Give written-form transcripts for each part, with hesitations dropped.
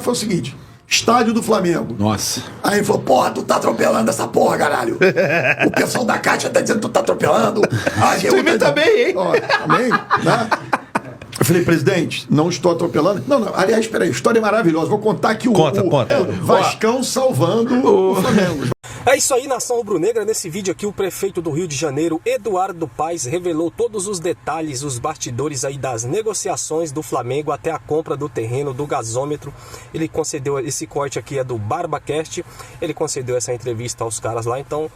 Foi o seguinte, estádio do Flamengo. Nossa. Aí ele falou, porra, tu tá atropelando essa porra, caralho. O pessoal da Caixa tá dizendo que tu tá atropelando. A AGU tá bem, hein? Ó, também, né? Eu falei, presidente, não estou atropelando. Não, aliás, peraí, história maravilhosa. Vou contar aqui o Vascão salvando o Flamengo. É isso aí, nação rubro-negra. Nesse vídeo aqui, o prefeito do Rio de Janeiro, Eduardo Paes, revelou todos os detalhes, os bastidores aí das negociações do Flamengo até a compra do terreno, do gasômetro. Ele concedeu, esse corte aqui é do BarbaCast, ele concedeu essa entrevista aos caras lá. Então,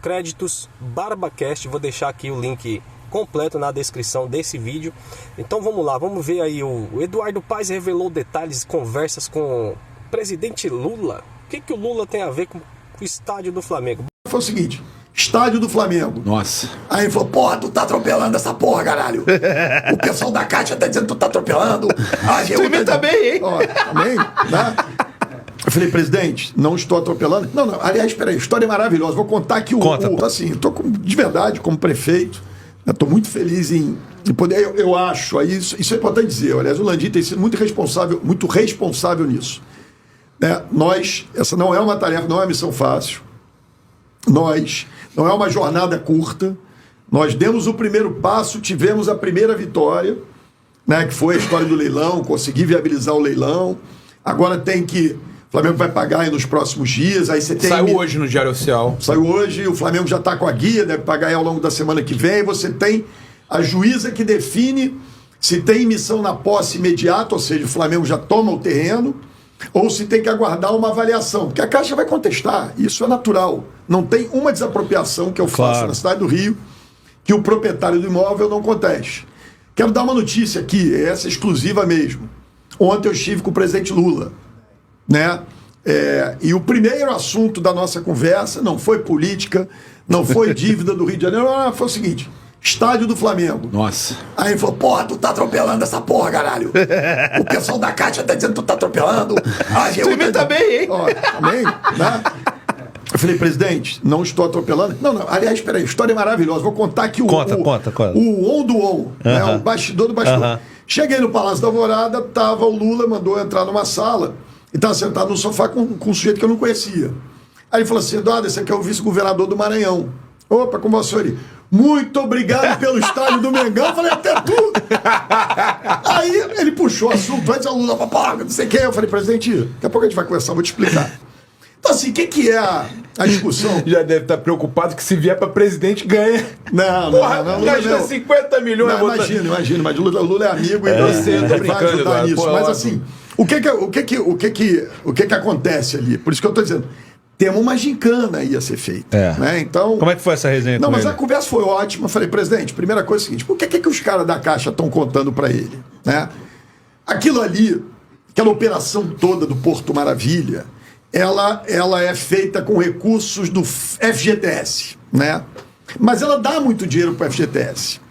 créditos BarbaCast, vou deixar aqui o link completo na descrição desse vídeo. Então vamos lá, vamos ver aí. O Eduardo Paes revelou detalhes, conversas com o presidente Lula. O que o Lula tem a ver com o estádio do Flamengo? Foi o seguinte, estádio do Flamengo. Nossa. Aí ele falou, porra, tu tá atropelando essa porra, caralho. O pessoal da Caixa tá dizendo que tu tá atropelando. A AGU tá bem, hein? Ó, também, né? Eu falei, presidente, não estou atropelando. Não, aliás, peraí, história maravilhosa. Vou contar aqui assim, eu tô de verdade como prefeito. Estou muito feliz em poder, eu acho, aí isso é importante dizer, aliás, o Landim tem sido muito responsável nisso. Essa não é uma tarefa, não é uma missão fácil, não é uma jornada curta, nós demos o primeiro passo, tivemos a primeira vitória, né, que foi a história do leilão, consegui viabilizar o leilão, agora tem que... O Flamengo vai pagar aí nos próximos dias. Aí você tem. Saiu hoje no Diário Oficial. Saiu hoje, o Flamengo já está com a guia, deve pagar aí ao longo da semana que vem. Você tem a juíza que define se tem emissão na posse imediata, ou seja, o Flamengo já toma o terreno, ou se tem que aguardar uma avaliação, porque a Caixa vai contestar, isso é natural. Não tem uma desapropriação que eu faça na cidade do Rio que o proprietário do imóvel não conteste. Quero dar uma notícia aqui, essa é exclusiva mesmo. Ontem eu estive com o presidente Lula. Né? E o primeiro assunto da nossa conversa não foi política, não foi dívida do Rio de Janeiro, foi o seguinte, estádio do Flamengo. Nossa. Aí ele falou, porra, tu tá atropelando essa porra, caralho. O pessoal da Caixa tá dizendo que tu tá atropelando. A AGU tá bem, hein? Ó, também, né? Eu falei, presidente, não estou atropelando. Não, aliás, peraí, história maravilhosa. Vou contar aqui o on do on, né? O bastidor do bastidor. Cheguei no Palácio da Alvorada, tava o Lula, mandou entrar numa sala. E estava sentado no sofá com um sujeito que eu não conhecia. Aí ele falou assim, Eduardo, esse aqui é o vice-governador do Maranhão. Opa, como é o senhor? Muito obrigado pelo estádio do Mengão. Eu falei, até tu. Aí ele puxou o assunto, antes a Lula, não sei quem. Eu falei, presidente, daqui a pouco a gente vai conversar, vou te explicar. Então assim, o que é a discussão? Já deve estar preocupado que se vier para presidente ganha. Não. Gasta 50 milhões. Imagina, mas o Lula é amigo e vai ajudar nisso. Mas assim... O que acontece ali? Por isso que eu estou dizendo, temos uma gincana aí a ser feita. Né? Então, como é que foi essa resenha com mas ele? A conversa foi ótima. Eu falei, presidente, primeira coisa é o seguinte, por que os caras da Caixa estão contando para ele? Né? Aquilo ali, aquela operação toda do Porto Maravilha, ela é feita com recursos do FGTS. Né? Mas ela dá muito dinheiro para o FGTS.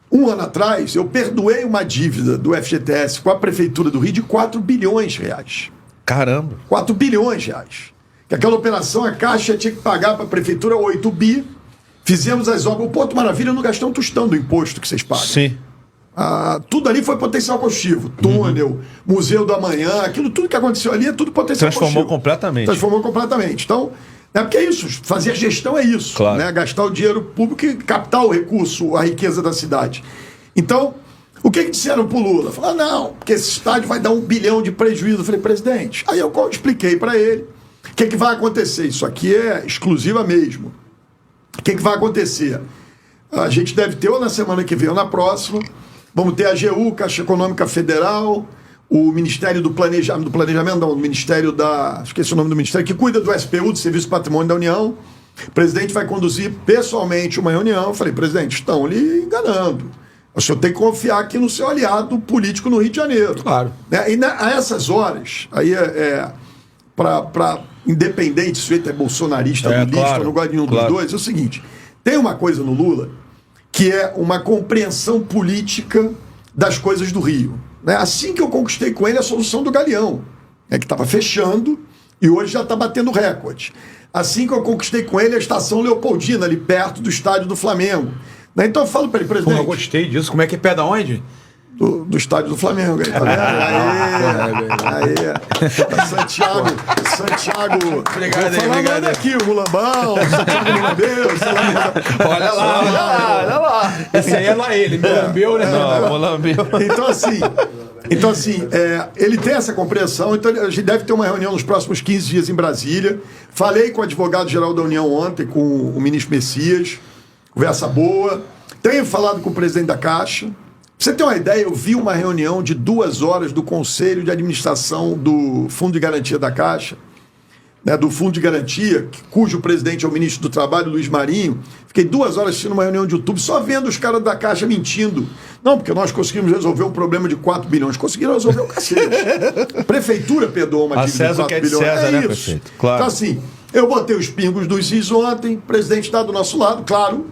Um ano atrás, eu perdoei uma dívida do FGTS com a Prefeitura do Rio de 4 bilhões de reais. Caramba! 4 bilhões de reais. Que aquela operação, a Caixa tinha que pagar para a Prefeitura 8 bi. Fizemos as obras. O Porto Maravilha não gastou um tostão do imposto que vocês pagam. Sim. Tudo ali foi potencial combustível. Túnel, Museu do Amanhã, tudo que aconteceu ali é tudo potencial combustível. Transformou completamente. Então... porque é isso, fazer gestão é isso, claro. Né? Gastar o dinheiro público e captar o recurso, a riqueza da cidade. Então, o que disseram pro Lula? Falaram, não, porque esse estádio vai dar 1 bilhão de prejuízo. Eu falei, presidente, aí eu expliquei para ele o que vai acontecer. Isso aqui é exclusiva mesmo. O que vai acontecer? A gente deve ter ou na semana que vem ou na próxima, vamos ter a AGU, Caixa Econômica Federal, o Ministério do Planejamento, não, o Ministério esqueci o nome do Ministério, que cuida do SPU, do Serviço Patrimônio da União. O presidente vai conduzir pessoalmente uma reunião. Eu falei, presidente, estão lhe enganando. O senhor tem que confiar aqui no seu aliado político no Rio de Janeiro. Claro. E a essas horas, aí para independente se ele é bolsonarista, lulista, claro, eu não gosto de nenhum dos dois, é o seguinte, tem uma coisa no Lula que é uma compreensão política das coisas do Rio. Assim que eu conquistei com ele a solução do Galeão, que estava fechando e hoje já está batendo recorde. Assim que eu conquistei com ele a Estação Leopoldina, ali perto do estádio do Flamengo. Então eu falo para ele, presidente... Eu gostei disso. Como é que é pé da onde? do estádio do Flamengo. Aí, tá vendo? Aí, Santiago. Obrigado, vou falar nada aqui, o Mulambão, o Santiago Mulambeu, Olha lá. Esse aí é lá ele, me lambeu, né? Não, lambeu. Então, assim, ele tem essa compreensão, então a gente deve ter uma reunião nos próximos 15 dias em Brasília. Falei com o advogado-geral da União ontem, com o ministro Messias, conversa boa. Tenho falado com o presidente da Caixa. Pra você ter uma ideia, eu vi uma reunião de 2 horas do Conselho de Administração do Fundo de Garantia da Caixa, né, do Fundo de Garantia, cujo presidente é o ministro do Trabalho, Luiz Marinho. Fiquei 2 horas assistindo uma reunião de YouTube, só vendo os caras da Caixa mentindo. Não, porque nós conseguimos resolver um problema de 4 bilhões. Conseguiram resolver o cacete. A prefeitura perdoou uma dívida de 4 bilhões. César, né, isso. prefeito? Claro. Então, assim, eu botei os pingos dos is ontem, o presidente está do nosso lado, claro,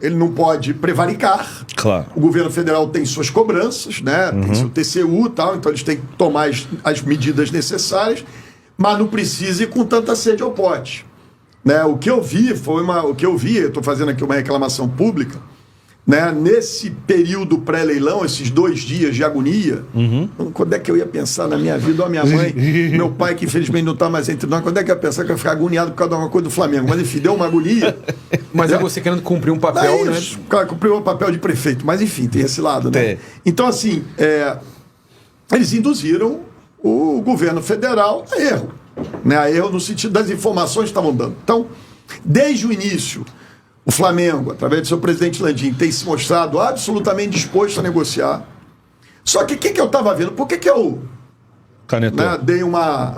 ele não pode prevaricar. Claro. O governo federal tem suas cobranças, né? Tem seu TCU e tal, então eles têm que tomar as medidas necessárias, mas não precisa ir com tanta sede ao pote. Né? O que eu vi, eu estou fazendo aqui uma reclamação pública, né? Nesse período pré-leilão, esses 2 dias de agonia, quando é que eu ia pensar na minha vida, ou a minha mãe, meu pai, que infelizmente não está mais entre nós, quando é que eu ia pensar que eu ia ficar agoniado por causa de uma coisa do Flamengo? Mas enfim, deu uma agonia. Mas é você querendo cumprir um papel, né? O cara cumpriu o papel de prefeito, mas enfim, tem esse lado, né? Tem. Então, assim, eles induziram o governo federal a erro. Né? A erro no sentido das informações que estavam dando. Então, desde o início, o Flamengo, através do seu presidente Landim, tem se mostrado absolutamente disposto a negociar. Só que o que eu estava vendo? Por que eu dei uma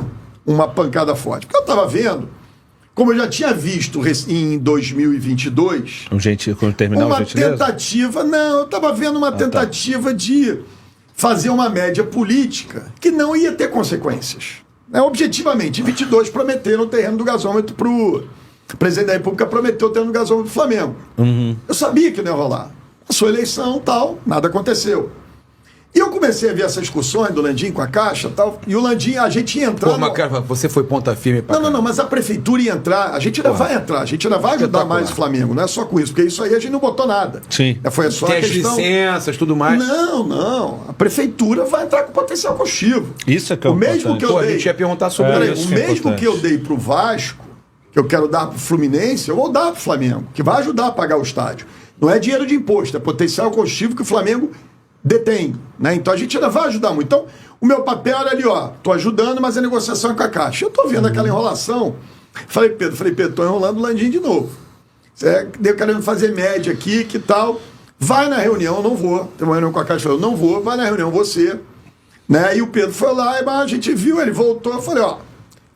pancada forte? Porque eu estava vendo, como eu já tinha visto em 2022, quando terminar uma tentativa, eu estava vendo uma tentativa de fazer uma média política que não ia ter consequências. Objetivamente, em 22 prometeram o terreno do gasômetro para o presidente da República, prometeu o terreno do gasômetro do Flamengo. Eu sabia que não ia rolar. Passou a eleição, tal, nada aconteceu. E eu comecei a ver essas discussões do Landim com a Caixa, tal, e o Landim, a gente ia entrar... Pô, mas cara, você foi ponta firme pra Não, mas a prefeitura ia entrar, a gente ainda vai entrar, a gente ainda vai ajudar mais o Flamengo, não é só com isso, porque isso aí a gente não botou nada. Sim. Foi só tem a questão... as licenças, tudo mais. Não, a prefeitura vai entrar com potencial combustível. Isso é que é o mesmo que eu dei... a gente ia perguntar sobre isso. O mesmo que eu dei pro Vasco, que eu quero dar pro Fluminense, eu vou dar pro Flamengo, que vai ajudar a pagar o estádio. Não é dinheiro de imposto, é potencial combustível que o Flamengo detém, né? Então a gente ainda vai ajudar muito. Então, o meu papel era ali, tô ajudando, mas a negociação é com a Caixa. Eu tô vendo aquela enrolação. Falei, Pedro, tô enrolando o Landim de novo. Você deu querendo fazer média aqui, que tal? Vai na reunião, eu não vou. Tem uma reunião com a Caixa, eu não vou, vai na reunião você. Né? E o Pedro foi lá, e a gente viu, ele voltou, eu falei,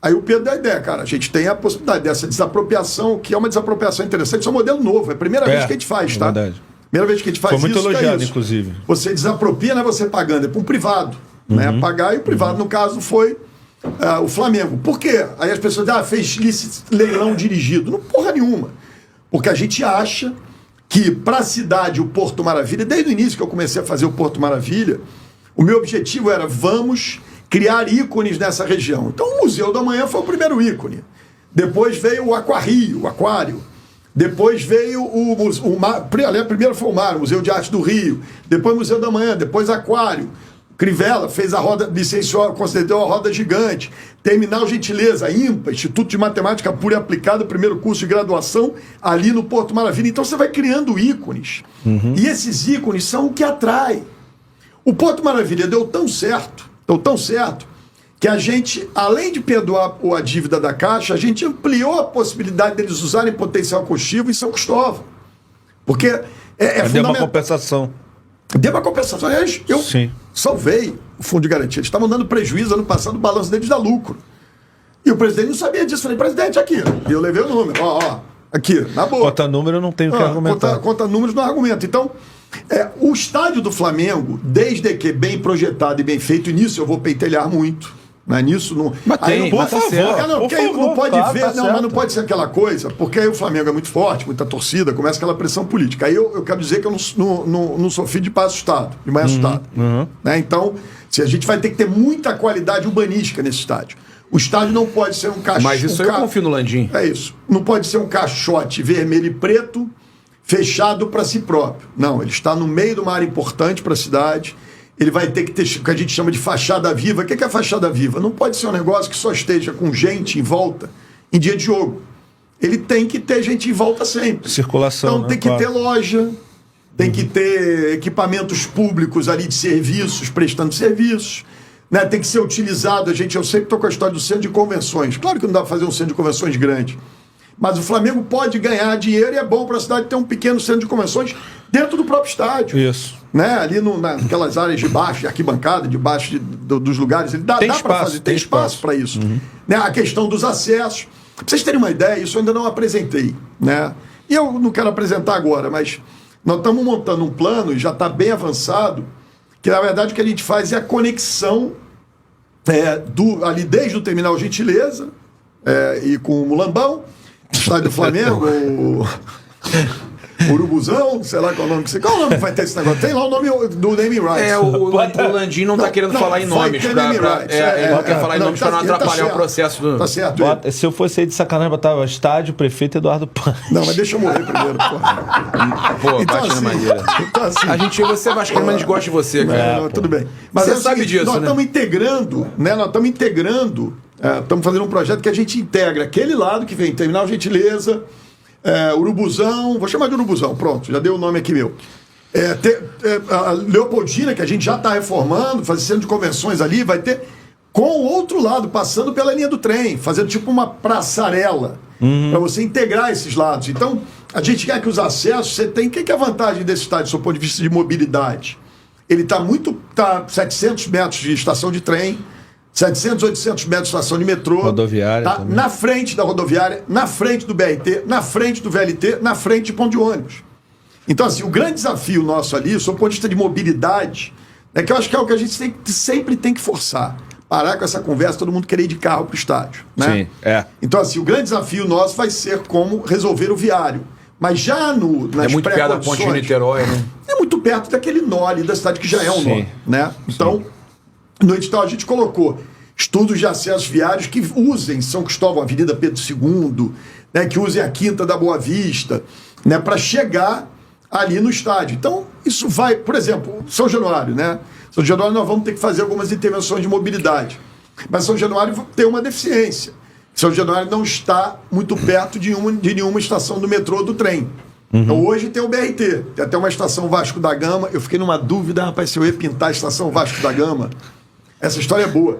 Aí o Pedro deu a ideia, cara, a gente tem a possibilidade dessa desapropriação, que é uma desapropriação interessante, isso é um modelo novo, é a primeira vez que a gente faz, tá? Verdade. Primeira vez que a gente faz isso. Foi muito elogiado, isso. inclusive. Você desapropria, não é você pagando, é para um privado. Né? Pagar, e o privado, no caso, foi o Flamengo. Por quê? Aí as pessoas dizem, fez leilão dirigido. Não, porra nenhuma. Porque a gente acha que, para a cidade, o Porto Maravilha, desde o início que eu comecei a fazer o Porto Maravilha, o meu objetivo era, vamos criar ícones nessa região. Então, o Museu da Manhã foi o primeiro ícone. Depois veio o Aquarrio, o Aquário. Depois veio primeiro foi o Mar, o Museu de Arte do Rio. Depois o Museu da Manhã, depois Aquário. Crivella fez a roda, licenciou, concedeu a roda gigante. Terminal Gentileza, IMPA, Instituto de Matemática Pura e Aplicada, primeiro curso de graduação, ali no Porto Maravilha. Então você vai criando ícones. E esses ícones são o que atrai. O Porto Maravilha deu tão certo, que a gente, além de perdoar a dívida da Caixa, a gente ampliou a possibilidade deles usarem potencial combustível em São Cristóvão. Porque é fundamental. Deu uma compensação. Deu uma compensação. Aliás, eu salvei o Fundo de Garantia. Eles estavam dando prejuízo ano passado, o balanço deles dá lucro. E o presidente não sabia disso. Falei, presidente, aqui. E eu levei o número. Aqui, na boa. Conta número, eu não tenho o que argumentar. Conta números, não argumento. Então, o estádio do Flamengo, desde que bem projetado e bem feito, e nisso eu vou pentelhar muito. Nisso não. Mas tem, por favor. Não pode ver, tá mas não pode ser aquela coisa, porque aí o Flamengo é muito forte, muita torcida, começa aquela pressão política. Aí eu quero dizer que eu não sou filho de pai assustado, de mãe assustado. Né? Então, a gente vai ter que ter muita qualidade urbanística nesse estádio. O estádio não pode ser um caixote. Mas isso eu confio no Landim. É isso. Não pode ser um caixote vermelho e preto, fechado para si próprio. Não, ele está no meio de uma área importante para a cidade. ele vai ter que ter o que a gente chama de fachada viva. O que é a fachada viva? Não pode ser um negócio que só esteja com gente em volta em dia de jogo. Ele tem que ter gente em volta sempre. Circulação. Então tem que ter loja, tem que ter equipamentos públicos ali de serviços, prestando serviços. Né? Tem que ser utilizado. Eu sempre estou com a história do centro de convenções. Claro que não dá para fazer um centro de convenções grande. Mas o Flamengo pode ganhar dinheiro e é bom para a cidade ter um pequeno centro de convenções dentro do próprio estádio. Isso. Né? Ali naquelas áreas de baixo, de arquibancada, debaixo dos lugares. Dá para fazer, tem espaço para isso. Né? A questão dos acessos. Pra vocês terem uma ideia, isso eu ainda não apresentei. Né? E eu não quero apresentar agora, mas nós estamos montando um plano, e já está bem avançado, que na verdade o que a gente faz é a conexão ali desde o Terminal Gentileza e com o Mulambão, estádio do Flamengo, Urubuzão, sei lá qual é o nome que você. Qual é o nome que vai ter esse negócio? Tem lá o nome do naming rights. O Landim não está querendo falar em nomes. Ele não quer falar em nomes para não atrapalhar o processo do. Tá certo. Se eu fosse aí de sacanagem, botava estádio, prefeito Eduardo Paes. Não, mas deixa eu morrer primeiro, porra. Pô, então, bate na maneira. Então, assim, a gente vê você vascaíno, mas a gente gosta de você, cara. Tudo bem. Mas você sabe disso, nós estamos integrando, né? Nós estamos integrando, estamos fazendo um projeto que a gente integra aquele lado que vem Terminal Gentileza, Urubuzão, vou chamar de Urubuzão, pronto, já deu o nome aqui meu. A Leopoldina, que a gente já está reformando, fazendo centro de convenções ali, vai ter com o outro lado, passando pela linha do trem, fazendo tipo uma passarela, para você integrar esses lados. Então, a gente quer que os acessos, você tem. O que é a vantagem desse estádio, do seu ponto de vista de mobilidade? Ele está 700 metros de estação de trem, 700, 800 metros de estação de metrô. Rodoviária. Tá na frente da rodoviária, na frente do BRT, na frente do VLT, na frente de ponto de ônibus. Então, assim, o grande desafio nosso ali, sob o ponto de vista de mobilidade, é que eu acho que é o que a gente sempre tem que forçar. Parar com essa conversa, todo mundo querer ir de carro para o estádio. Né? Sim, Então, assim, o grande desafio nosso vai ser como resolver o viário. Mas já nas é muito perto da ponte de Niterói, né? É muito perto daquele nó ali da cidade que já é um nó. Né? Então, no edital a gente colocou estudos de acessos viários que usem São Cristóvão, Avenida Pedro II, né, que usem a Quinta da Boa Vista, né, para chegar ali no estádio. Então, isso vai, por exemplo, São Januário, né? São Januário nós vamos ter que fazer algumas intervenções de mobilidade. Mas São Januário tem uma deficiência. São Januário não está muito perto de nenhuma estação do metrô ou do trem. Então, hoje tem o BRT, tem até uma estação Vasco da Gama. Eu fiquei numa dúvida, rapaz, se eu ia pintar a estação Vasco da Gama. Essa história é boa.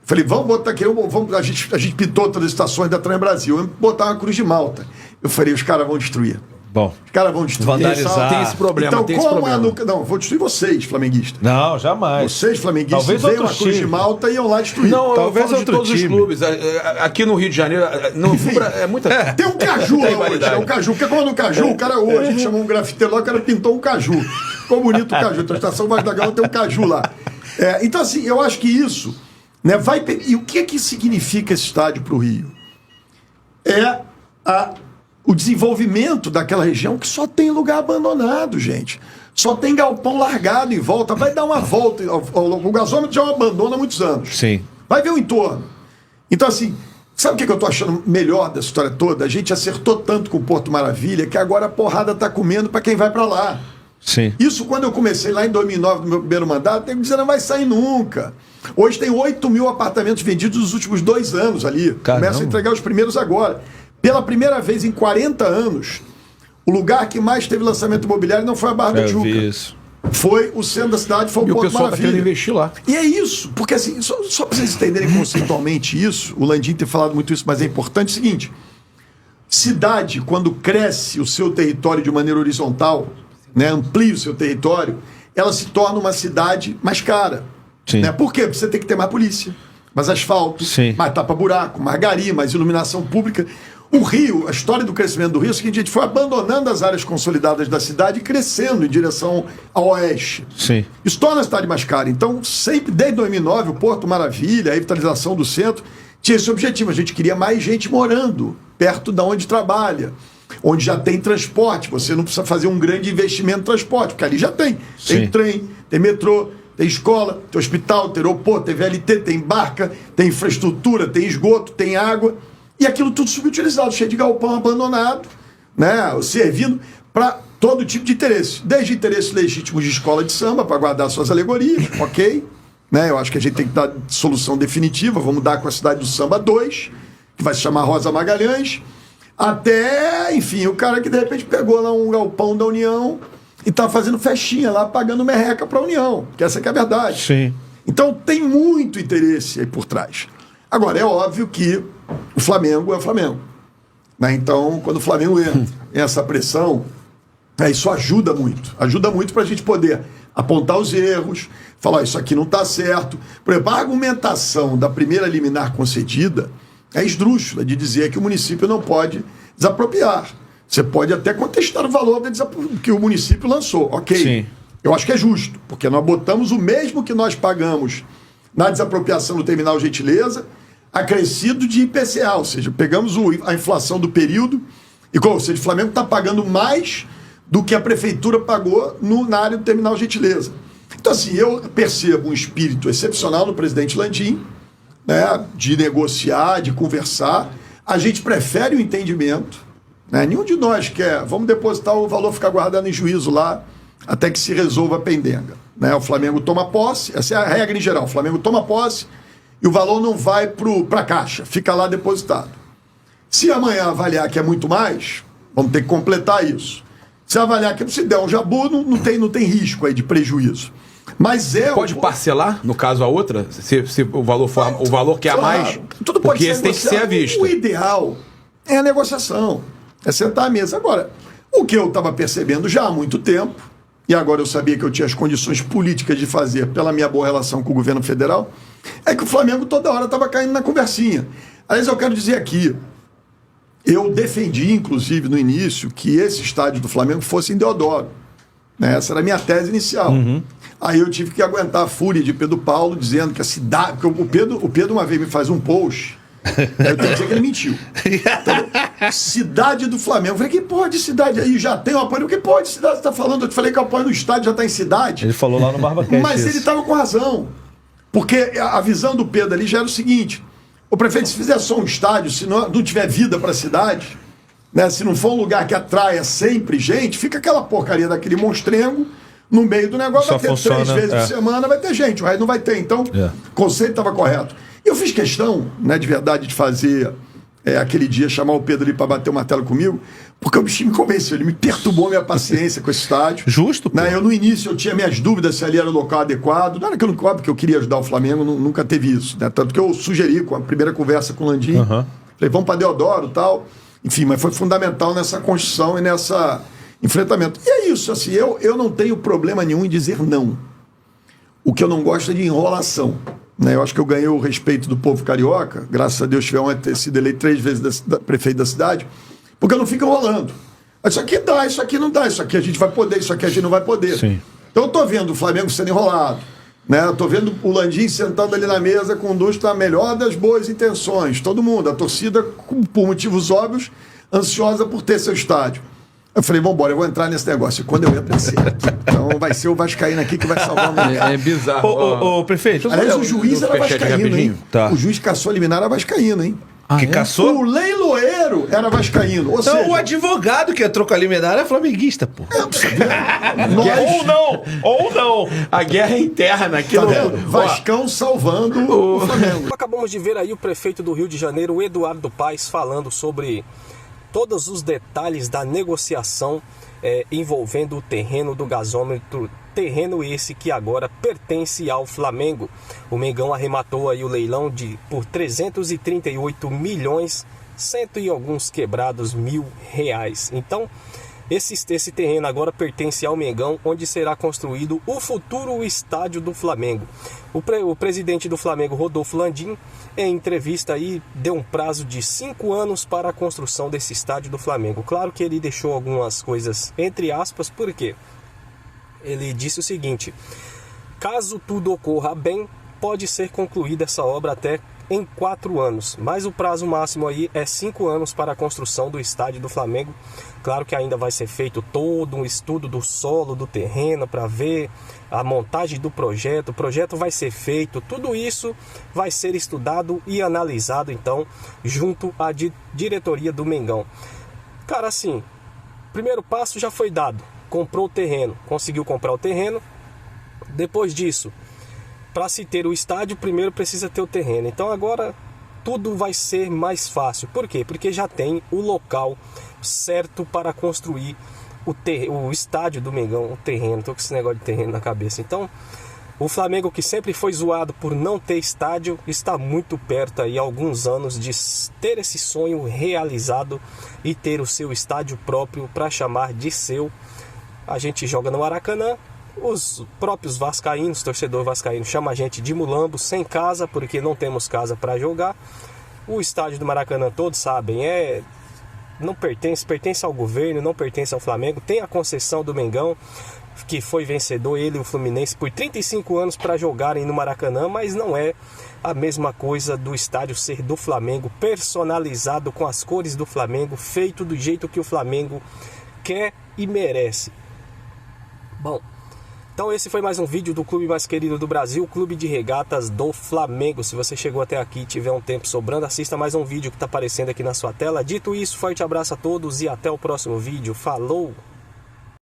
Falei, vamos botar aqui, a gente pintou todas as estações da Trem Brasil, vamos botar uma Cruz de Malta. Eu falei, os caras vão destruir. Bom. Os caras vão destruir. Vandalizar. Tem esse problema, então, tem esse problema. Não, vou destruir vocês, flamenguistas. Não, jamais. Vocês, flamenguistas, Talvez veem uma outro Cruz time. de Malta e iam lá destruir. Não, Talvez eu falo de outro todos time. os clubes. Aqui no Rio de Janeiro, é muita... Tem um caju lá hoje, rivalidade. é um caju. Porque quando o caju, o cara hoje, a gente chamou um grafiteiro lá, o cara pintou um caju. Ficou bonito o caju. Então, a estação Vasco da Gama tem um caju lá. Então, assim, eu acho que isso, né, e o que significa esse estádio para o Rio? O desenvolvimento daquela região que só tem lugar abandonado, gente. Só tem galpão largado em volta. Vai dar uma volta. O gasômetro já abandona há muitos anos. Sim. Vai ver o entorno. Então, assim, sabe o que eu estou achando melhor dessa história toda? A gente acertou tanto com o Porto Maravilha que agora a porrada está comendo para quem vai para lá. Sim. Isso quando eu comecei lá em 2009, no meu primeiro mandato, tem que dizer, não vai sair nunca. Hoje tem 8 mil apartamentos vendidos nos últimos 2 anos ali. Caramba. Começa a entregar os primeiros agora. Pela primeira vez em 40 anos, o lugar que mais teve lançamento imobiliário não foi a Barra da Eu vi Tijuca. isso. Foi o centro da cidade, foi o E o Porto pessoal está Maravilha. querendo investir lá. E é isso, porque assim, só para vocês entenderem conceitualmente isso, o Landim tem falado muito isso, mas é importante o seguinte: cidade, quando cresce o seu território de maneira horizontal, né, amplia o seu território, ela se torna uma cidade mais cara. Sim. Né? Por quê? Porque você tem que ter mais polícia, mais asfalto, Sim. mais tapa-buraco, mais gari, mais iluminação pública. O Rio, a história do crescimento do Rio é o seguinte: a gente foi abandonando as áreas consolidadas da cidade e crescendo em direção ao oeste. Sim. Isso torna a cidade mais cara. Então, sempre, desde 2009, o Porto Maravilha, a revitalização do centro, tinha esse objetivo. A gente queria mais gente morando perto de onde trabalha, onde já tem transporte. Você não precisa fazer um grande investimento em transporte, porque ali já tem. Tem Sim. trem, tem metrô, tem escola, tem hospital, tem aeroporto, tem VLT, tem barca, tem infraestrutura, tem esgoto, tem água. E aquilo tudo subutilizado, cheio de galpão abandonado, né, servindo para todo tipo de interesse, desde interesses legítimos de escola de samba para guardar suas alegorias, ok, né? Eu acho que a gente tem que dar solução definitiva, vamos dar com a Cidade do Samba 2, que vai se chamar Rosa Magalhães, até, enfim, o cara que de repente pegou lá um galpão da União e tá fazendo festinha lá, pagando merreca para a União, que essa que é a verdade. Sim. Então tem muito interesse aí por trás. Agora, é óbvio que o Flamengo é o Flamengo, né? Então, quando o Flamengo entra em essa pressão, isso ajuda muito para a gente poder apontar os erros, falar, isso aqui não está certo. Por exemplo, a argumentação da primeira liminar concedida é esdrúxula, de dizer que o município não pode desapropriar. Você pode até contestar o valor que o município lançou, ok. Sim. Eu acho que é justo, porque nós botamos o mesmo que nós pagamos na desapropriação do Terminal Gentileza, acrescido de IPCA, ou seja, pegamos a inflação do período, ou seja, o Flamengo está pagando mais do que a prefeitura pagou na área do Terminal Gentileza. Então, assim, eu percebo um espírito excepcional no presidente Landim, né, de negociar, de conversar. A gente prefere o entendimento, né? Nenhum de nós quer, vamos depositar o valor, ficar guardado em juízo lá, até que se resolva a pendenga, né? O Flamengo toma posse, essa é a regra em geral, o Flamengo toma posse e o valor não vai para a caixa, fica lá depositado. Se amanhã avaliar que é muito mais, vamos ter que completar isso. Se avaliar que se der um jabu, não tem risco aí de prejuízo. Mas pode parcelar, no caso a outra, se o valor for o valor que é a mais, tudo porque pode ser esse tem que ser à vista. O ideal é a negociação, é sentar à mesa. Agora, o que eu estava percebendo já há muito tempo, e agora eu sabia que eu tinha as condições políticas de fazer pela minha boa relação com o governo federal, é que o Flamengo toda hora estava caindo na conversinha. Aliás, eu quero dizer aqui, eu defendi, inclusive, no início, que esse estádio do Flamengo fosse em Deodoro, né? Essa era a minha tese inicial. Aí eu tive que aguentar a fúria de Pedro Paulo dizendo que a cidade... Porque o Pedro uma vez me faz um post, eu tenho que dizer que ele mentiu. Então, cidade do Flamengo. Eu falei, que porra de cidade aí? Já tem o apoio. Que porra de cidade você está falando? Eu te falei que o apoio no estádio já está em cidade. Ele falou lá no BarbaCast. Mas ele estava com razão. Porque a visão do Pedro ali já era o seguinte: o prefeito, se fizer só um estádio, se não tiver vida para a cidade, né, se não for um lugar que atraia sempre gente, fica aquela porcaria daquele monstrengo no meio do negócio, vai ter funciona, 3 vezes por semana, vai ter gente, o resto não vai ter. Então, o conceito estava correto. Eu fiz questão, né, de verdade, de fazer aquele dia, chamar o Pedro ali para bater o martelo comigo, porque o bichinho me convenceu, ele me perturbou minha paciência com esse estádio. Justo, pô. Né, eu, no início, eu tinha minhas dúvidas se ali era o local adequado. Não era que eu não cobre, porque eu queria ajudar o Flamengo, nunca teve isso. Né? Tanto que eu sugeri, com a primeira conversa com o Landim, falei, vamos para Deodoro e tal. Enfim, mas foi fundamental nessa construção e nessa enfrentamento. E é isso, assim, eu não tenho problema nenhum em dizer não. O que eu não gosto é de enrolação. Né? Eu acho que eu ganhei o respeito do povo carioca, graças a Deus tive a honra de ter sido eleito 3 vezes prefeito da cidade, porque eu não fico enrolando. Isso aqui dá, isso aqui não dá, isso aqui a gente vai poder, isso aqui a gente não vai poder. Sim. Então eu tô vendo o Flamengo sendo enrolado, né? Eu tô vendo o Landim sentado ali na mesa com a melhor das boas intenções, todo mundo, a torcida, por motivos óbvios, ansiosa por ter seu estádio. Eu falei, vamos embora, eu vou entrar nesse negócio. E quando eu entro, então vai ser o vascaíno aqui que vai salvar o mundo. É bizarro. Ô, prefeito. Aliás, o juiz era vascaíno, hein? Tá. O juiz que caçou liminar era vascaíno, hein? Que caçou? O leiloeiro era vascaíno. Ou então, seja, o advogado que entrou com a liminar é flamenguista, pô. Ou não. A guerra é interna. Tá vendo? Vascão salvando o Flamengo. Acabamos de ver aí o prefeito do Rio de Janeiro, Eduardo Paes, falando sobre todos os detalhes da negociação envolvendo o terreno do gasômetro, terreno esse que agora pertence ao Flamengo. O Mengão arrematou aí o leilão por 338 milhões, cento e alguns quebrados mil reais. Então, esse terreno agora pertence ao Mengão, onde será construído o futuro estádio do Flamengo. O presidente do Flamengo, Rodolfo Landim, em entrevista aí, deu um prazo de 5 anos para a construção desse estádio do Flamengo. Claro que ele deixou algumas coisas entre aspas, por quê? Ele disse o seguinte: caso tudo ocorra bem, pode ser concluída essa obra até em 4 anos, mas o prazo máximo aí é 5 anos para a construção do estádio do Flamengo. Claro que ainda vai ser feito todo um estudo do solo, do terreno, para ver a montagem do projeto. O projeto vai ser feito, tudo isso vai ser estudado e analisado, então, junto à diretoria do Mengão. Cara, assim, primeiro passo já foi dado, comprou o terreno, conseguiu comprar o terreno. Depois disso, para se ter o estádio, primeiro precisa ter o terreno. Então agora tudo vai ser mais fácil. Por quê? Porque já tem o local certo para construir o estádio do Mengão, o terreno. Tô com esse negócio de terreno na cabeça. Então, o Flamengo, que sempre foi zoado por não ter estádio, está muito perto aí, há alguns anos, de ter esse sonho realizado e ter o seu estádio próprio para chamar de seu. A gente joga no Maracanã. Os próprios vascaínos, torcedor vascaíno, chama a gente de mulambo, sem casa, porque não temos casa para jogar. O estádio do Maracanã, todos sabem, não pertence ao governo, não pertence ao Flamengo. Tem a concessão do Mengão, que foi vencedor, ele e o Fluminense, por 35 anos para jogarem no Maracanã, mas não é a mesma coisa do estádio ser do Flamengo, personalizado com as cores do Flamengo, feito do jeito que o Flamengo quer e merece. Bom, então esse foi mais um vídeo do clube mais querido do Brasil, o Clube de Regatas do Flamengo. Se você chegou até aqui e tiver um tempo sobrando, assista mais um vídeo que está aparecendo aqui na sua tela. Dito isso, forte abraço a todos e até o próximo vídeo. Falou!